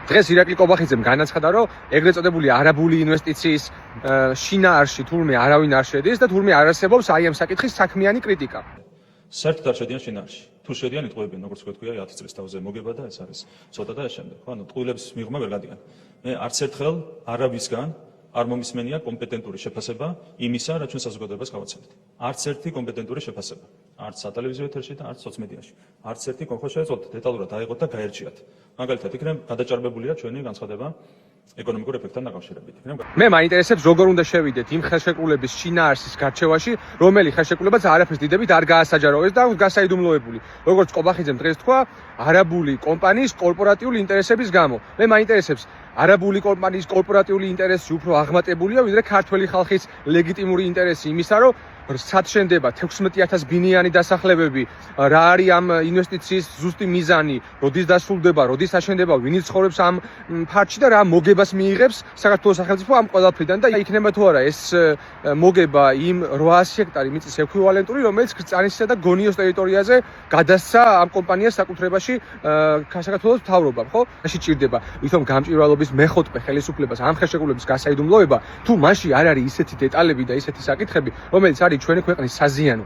დღეს ირაკლი კობახიძემ განაცხადა, რომ ეგრეთ წოდებული არაბული ინვესტიციის შინაარსში თურმე არავინ არ შედის და თურმე არ არსებობს აი ამ საკითხის საქმიანი კრიტიკა. საერთოდ არ შედიან შინაარსში. თუ შედიან, იტყუებიან, როგორც თქვია, 10 წლის თავზე მოგება და ეს არის ცოტა და ეს შემდეგ. ხო, ანუ ტყუილების მიღმა ვერ გადიან. მე არც ერთხელ არაბისგან არ მომისმენია კომპეტენტური შეფასება იმისა, რაც ჩვენ საზოგადოებას გავაცემთ. არც ერთი კომპეტენტური შეფასება. არც სატელევიზიო ეთერში და არც სოციმედიაში. არც ერთი ხო შეეძლოთ დეტალურად აიღოთ და გაერჩიათ. მაგალითად, იქნებ გადაჭარბებულია ჩვენი განცხადება ეკონომიკურ ეფექტთან დაკავშირებით. მე მაინტერესებს როგორ უნდა შევიდეთ იმ ხელშეკრულების შინაარსის გარჩევაში, რომელი ხელშეკრულებაც არაფერს დიდებით არ გაასაჯაროეს და გასაიდუმლოებული. როგორც კობახიძემ დღეს თქვა, არაბული კომპანიის კორპორატიული ინტერესების გამო. მე მაინტერესებს არაბული კომპანიის კორპორატიული ინტერესი უფრო აღმატებულია, ვიდრე ქართველი ხალხის ლეგიტიმური ინტერესი იმისა, რომ სად შენდება 16,000 ბინიანი დასახლებები, რა არის ამ ინვესტიციის ზუსტი მიზანი, როდის დასრულდება, როდის აშენდება, ვინც ცხოვრობს ამ ფარჩში და რა მოგებას მიიღებს საქართველოს სახელმწიფო ამ ყველაფრიდან და იქნება თუ არა ეს მოგება იმ 800 ჰექტარი მიწის ექვივალენტური, რომელიც ქრწანისისა და გონიოს ტერიტორიაზე გადასცა ამ კომპანიას საკუთრებაში საქართველოს მთავრობამ, ხო? მაშინ ჭირდება ვითომ გამჭვირვალობის მეხოთბე ხელისუფლებას ამ ხელშეკრულების გასაიდუმლოება, თუ მაშინ არ არის ისეთი დეტალები და ისეთი საკითხები, რომელიც არის ჩვენი ქვეყნის საზიანო.